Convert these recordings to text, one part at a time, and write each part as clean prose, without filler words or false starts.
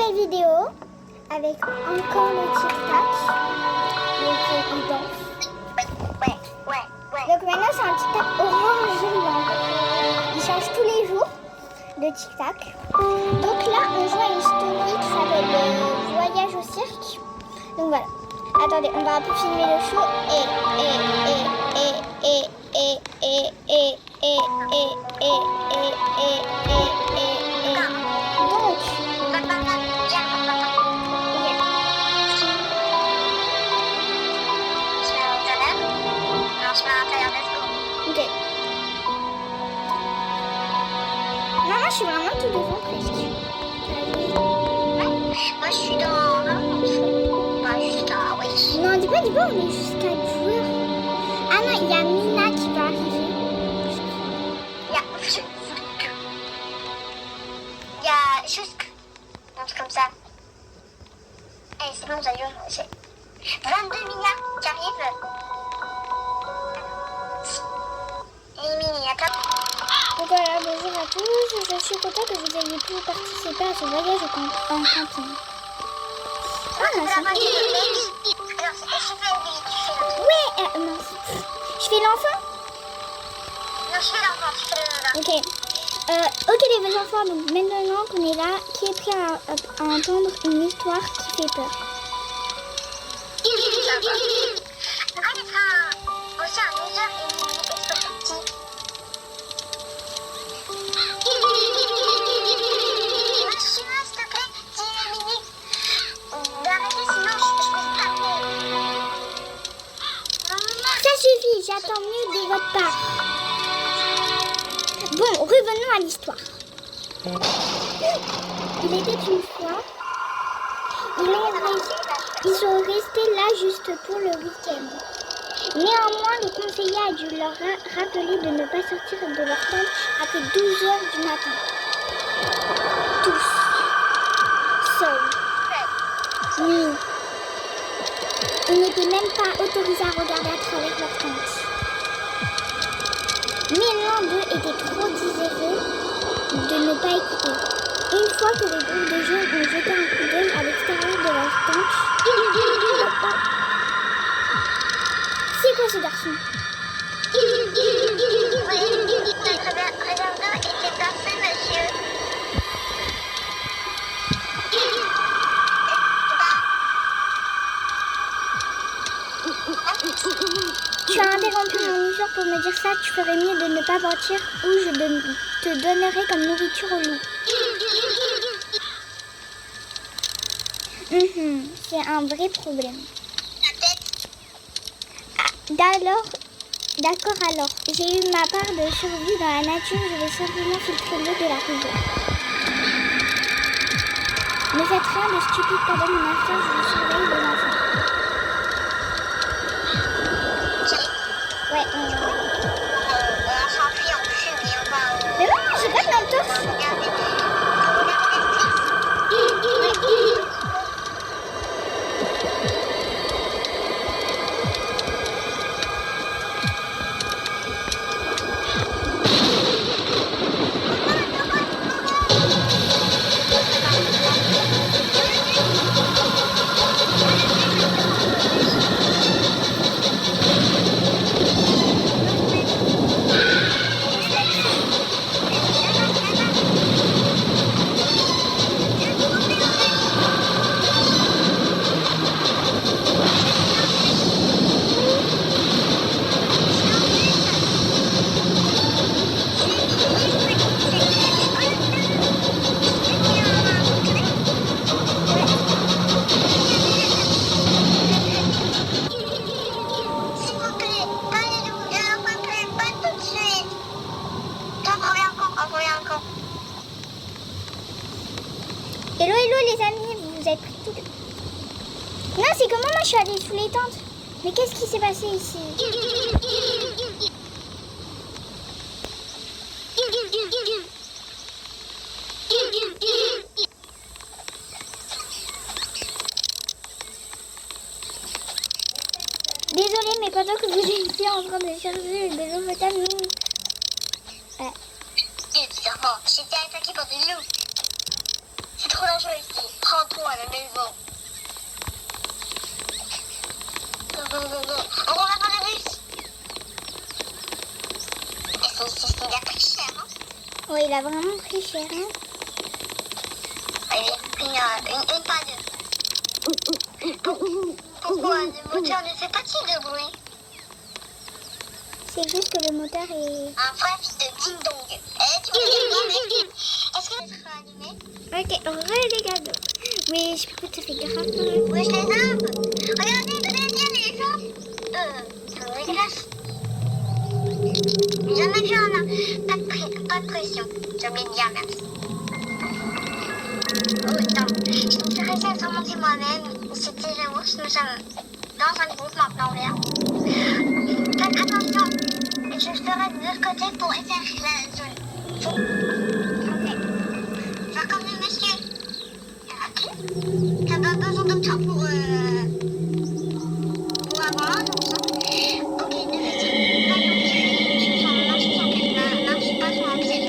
nouvelle vidéo avec encore le tic-tac. Donc il danse. Donc maintenant c'est un tic-tac orange et blanc. Il change tous les jours de tic-tac. Donc là on joue à une story qui s'appelle Voyage au cirque. Donc voilà. Attendez, on va un peu filmer le show. Donc, ok. Maman, je suis vraiment tout devant presque. Moi je suis dans pas jusqu'à oui. Non, dis pas, on est juste 4 joueurs. Ah non, il y a Mina qui va arriver. Il y a juste un truc comme ça. Eh c'est bon, vous allez c'est 22 milliards qui arrivent. Éliminateur. Donc voilà, bonjour à tous. Je suis contente que vous ayez pu participer à ce voyage en camping. Ah non, c'est Alors, je fais lui, tu fais l'autre. ouais, mince. Je fais l'enfant. Non, je fais l'enfant, tu fais le Ok. Ok les enfants, donc maintenant qu'on est là, qui est prêt à entendre une histoire qui fait peur? Arrête d'être aussi un loser et extraverti. Suis-moi, s'il te plaît, 10 minutes. D'arrêter, sinon je vais taper. Ça suffit, j'attends mieux de votre part. Bon, revenons à l'histoire. Il était une fois, ils sont restés là juste pour le week-end. Néanmoins, le conseiller a dû leur rappeler de ne pas sortir de leur tente après 12 heures du matin. Tous. Seuls. Oui. Ils n'étaient même pas autorisés à regarder à travers leur tente. Mais l'un d'eux était trop désireux de ne pas écouter. Une fois que le groupe de jeunes ont jeté un coup d'œil à l'extérieur de leur tente, c'est quoi ce garçon? Notre réservoir était parfait, monsieur. Tu as interrompu mon histoire pour me dire ça, tu ferais mieux de ne pas mentir ou je te donnerai comme nourriture au loup. C'est un vrai problème. D'accord alors, j'ai eu ma part de survie dans la nature, je vais simplement filtrer l'eau de la rivière. Ne faites rien de stupide pendant mon absence, je surveille les enfants. Ouais, On s'enfuit, on fume et on va mais non, j'ai pas de mentor. regarder. Hello les amis, vous êtes pris tout de... Non, c'est comment moi je suis allée sous les tentes. Mais qu'est-ce qui s'est passé ici? Désolée, mais pendant que vous étiez en train de chercher de l'eau potable, nous... Évidemment, j'étais attaquée par des loups. C'est trop dangereux ici. Prends il a vraiment pris cher. Hein. Allez, une pas deux. Pourquoi le moteur ne fait pas-t-il de bruit? C'est juste que le moteur est... Un vrai fils de ding-dong. Tu peux l'allumer? Est-ce que ça sera allumé? Ok, regardez. Oui, je peux te faire grave. Wesh les arbres. Regardez, bien les arbres. C'est dégueulasse. Jamais vu un arbre. Pas de pression. J'ai oublié de dire merci. Oh, attends. Je me suis réussi à surmonter moi-même. C'était l'ours. Nous sommes dans un groupe maintenant, là. Faites attention. Je serai de l'autre côté pour éclairer la zone. Ok. Faire comme le monsieur. Ok. T'as pas besoin de toi pour avoir un ours. Ok, ne fais pas non plus. Marche sans qu'elle marche pas sur un piège.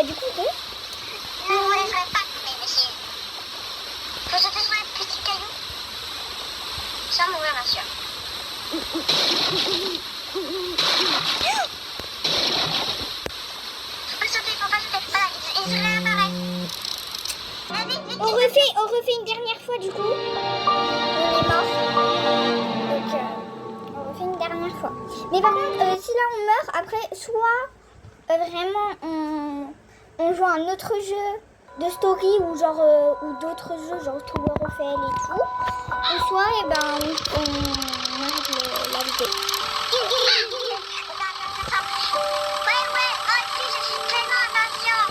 Du coup, oui. Ne vous laisserez pas tomber, monsieur. Faut sauter sur les petits cailloux. Sans mourir, bien sûr. Faut pas sauter, faut pas sauter. Voilà, ils réapparaissent. On refait une dernière fois, du coup. On est mort. Donc, on refait une dernière fois. Mais par contre, si là on meurt, après, soit vraiment on joue à un autre jeu de story ou genre ou d'autres jeux genre Tower of Hell et tout, ou soit on arrête la vidéo. Ouais, aussi je suis tellement impatient.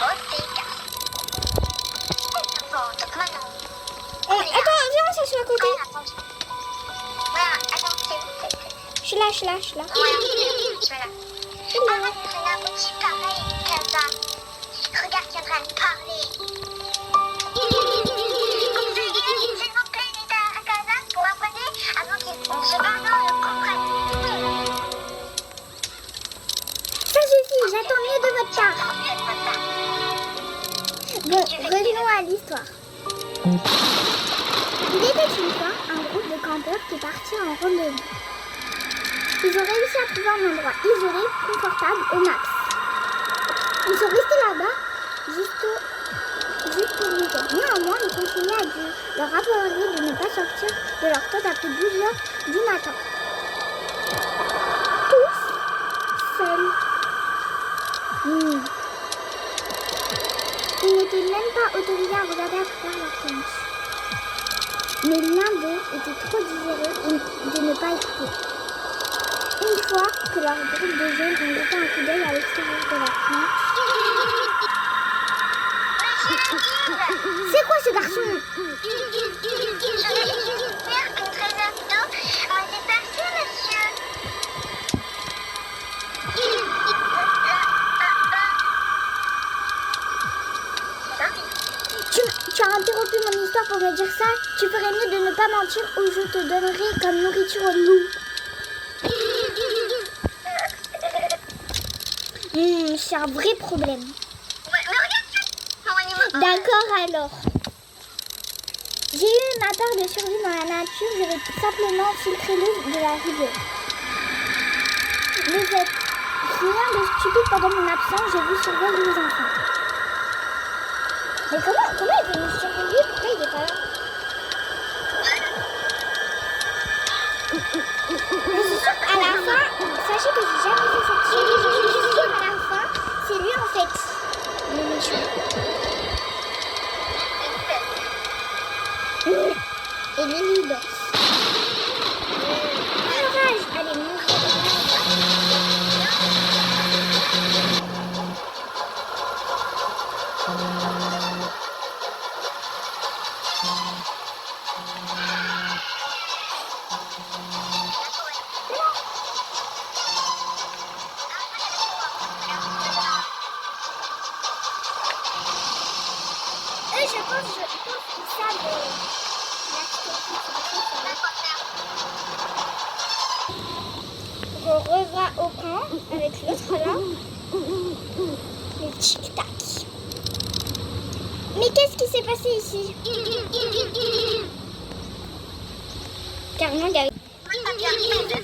Oh, c'est casse. Bon, donc maintenant. Attends, viens, on s'assoit à côté. Voilà, attends, c'est où? Je suis là. Ouais, je suis là. Arrête de faire un petit pareil, Kaza. Regarde qui est en train de parler. S'il vous plaît, dites à Kaza pour apprendre avant qu'on se parle dans le comprenne. Ça suffit, j'attends mieux de votre part. Bon, revenons à l'histoire. Il était une fois un groupe de campeurs qui partit en randonnée. Ils ont réussi à trouver un endroit isolé, confortable au max. Ils sont restés là-bas juste pour le week-end. Néanmoins, le conseiller a dû leur rappeler de ne pas sortir de leur tente après 12 heures du matin. Tous seuls. Ils n'étaient même pas autorisés à regarder à travers leur tente. Mais l'un d'eux était trop désireux de ne pas écouter. Une fois que leur groupe de jeunes ont jeté un coup d'œil à l'extérieur de leur tente. C'est quoi ce garçon? Je j'espère qu'une trésor d'eau a été percée, monsieur. Tu as interrompu mon histoire pour me dire ça. Tu ferais mieux de ne pas mentir ou je te donnerai comme nourriture au loup. C'est un vrai problème. Mais regarde ça. D'accord alors. J'ai eu ma part de survie dans la nature, je vais tout simplement filtrer l'eau de la rivière. Ne faites rien de stupide pendant mon absence, je vous surveille les enfants. Mais comment il peut nous surveiller? Pourquoi il est pas là? Mais c'est sûr qu'à la fin, sachez que j'ai jamais fait cette série, je suis sûre qu'à la fin, c'est lui en fait, le méchant. Et Lily danse. Courage, allez, monte. Je pense qu'ils savent on reva au camp avec l'autre là. Le tic-tac. Mais qu'est-ce qui s'est passé ici? Carrément, il y avait...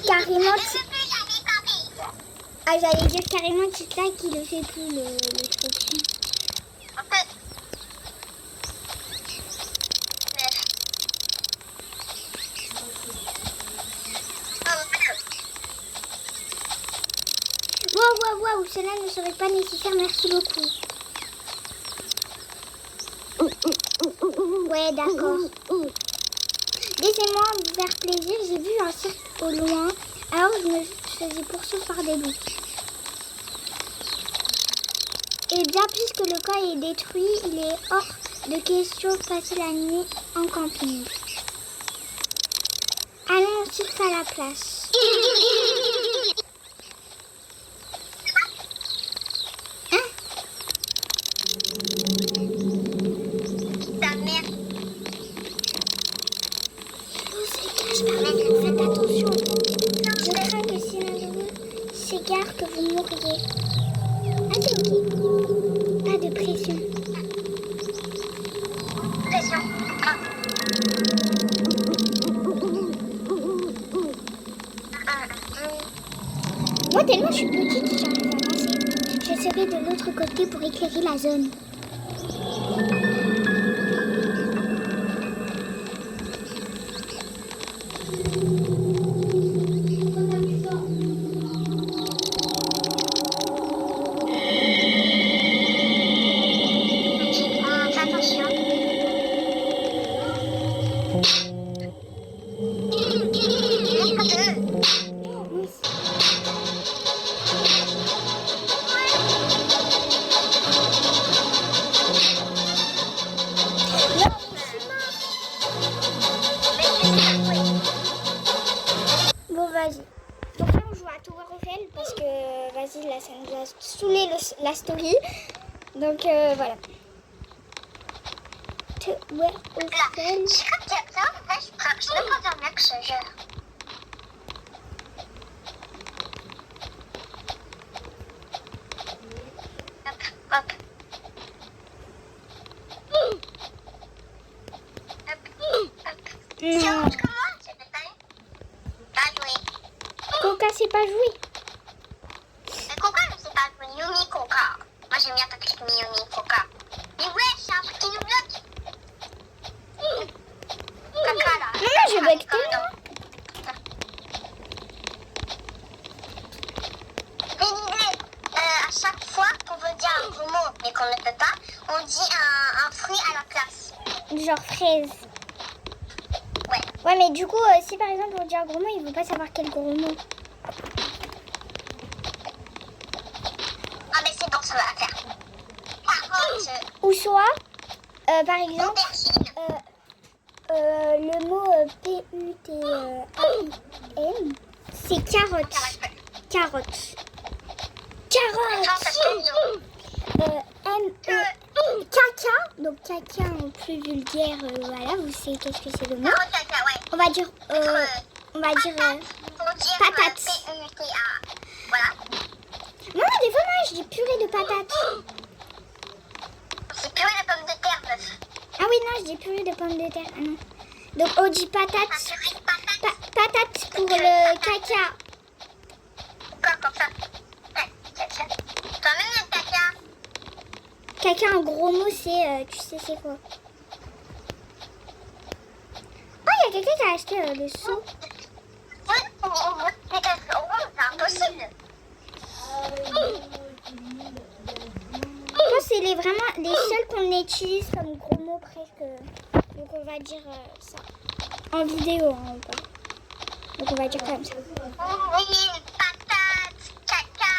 Carrément... Ah, j'allais dire carrément tic-tac, il ne fait plus le truc. Waouh, cela ne serait pas nécessaire, merci beaucoup. Ouais, d'accord. Laissez-moi vous faire plaisir, j'ai vu un cirque au loin, alors je me faisais poursuivre par des loups. Et bien, puisque le camp est détruit, il est hors de question de passer la nuit en camping. Allons au cirque à la place. Faites attention. Je crains que si l'un de vous s'égare, que vous mourriez. Ah, c'est ok. Pas de pression. Pression. Moi, tellement je suis petite, j'arrive à avancer. Je serai de l'autre côté pour éclairer la zone. Bon, vas-y. Donc là, on joue à Tower of Hell parce que, vas-y, là, ça nous a saoulé la story. Donc, voilà. Tower of Hell. Je crois que ça, en fait, je peux pas faire mieux que ce jeu. Hop. Si on recommence, je vais pas jouer. Coca sait pas jouer. Coca ne sait pas jouer. Yumi Coca. Moi j'aime bien ta technique Yumi Coca. Mais ouais, c'est un truc qui nous bloque. Caca là. Non, je bug tellement. J'ai une idée. À chaque fois qu'on veut dire un gros mot mais qu'on ne peut pas, on dit un fruit à la place. Genre fraise. Ouais. Ouais, mais du coup, si par exemple on dit un gros mot, ils vont pas savoir quel gros mot. Ah mais c'est bon, ça va faire. Par contre, Ou soit, par exemple, aubergine. le mot P-U-T-A-I-N, c'est carotte. Carotte. Carotte. M-E. Caca. Donc caca en plus vulgaire, voilà, vous savez qu'est-ce que c'est le mot. Caca, ouais. On va dire, patate. P-U-T-A. Voilà. Non, des fois, moi, je dis purée de patates. C'est purée de pommes de terre, meuf. Ah oui, non, je dis purée de pommes de terre. Ah non. Donc on dit patate. Purée de patates. Patate pour le caca. Quoi, comme ça? Ouais, caca. Toi-même, il y a le caca. Caca en gros mot, c'est... tu sais c'est quoi? Oh, il y a quelqu'un qui a acheté le seau. Ouais, mais c'est impossible. Je pense que c'est vraiment les seuls qu'on utilise comme gros mots presque. Donc on va dire ça. En vidéo, hein, pas. Donc on va dire comme ça. Oui, patate, caca.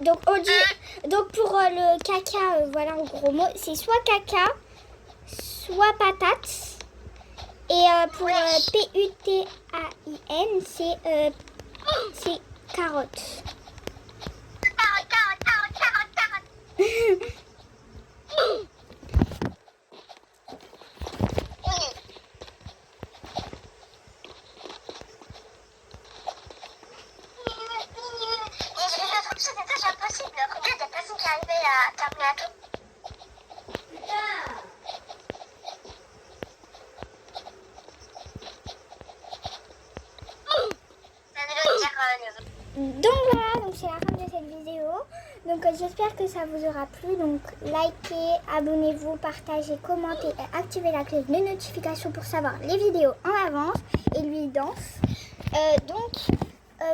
Donc on dit... Donc pour le caca, voilà en gros mots, c'est soit caca, soit patate. Et pour P-U-T-A-I-N, c'est carotte. Carotte. Je trouve que c'était très impossible. Regarde, il y a personne qui est arrivé à terminer tout. Donc voilà, donc c'est la fin de cette vidéo. Donc j'espère que ça vous aura plu. Donc likez, abonnez-vous, partagez, commentez et activez la cloche de notification pour savoir les vidéos en avance et lui danse.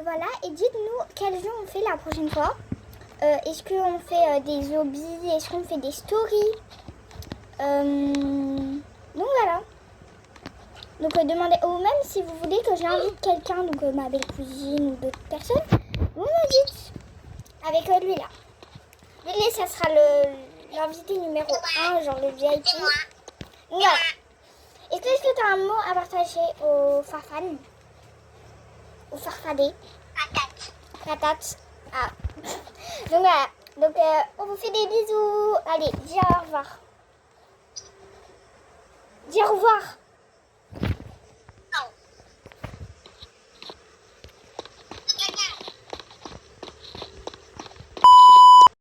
Voilà, et dites-nous quel jeu on fait la prochaine fois. Est-ce qu'on fait des hobbies, est-ce qu'on fait des stories. Donc voilà. Donc demandez, ou même si vous voulez que j'invite quelqu'un, donc ma belle cousine ou d'autres personnes, vous me dites avec lui là. Lui, ça sera l'invité numéro 1, genre le VIP. Voilà. Est-ce que tu as un mot à partager aux farfans? Aux farfadés? Patate. Ah. Donc voilà. Donc on vous fait des bisous. Allez, dis au revoir. Dis au revoir.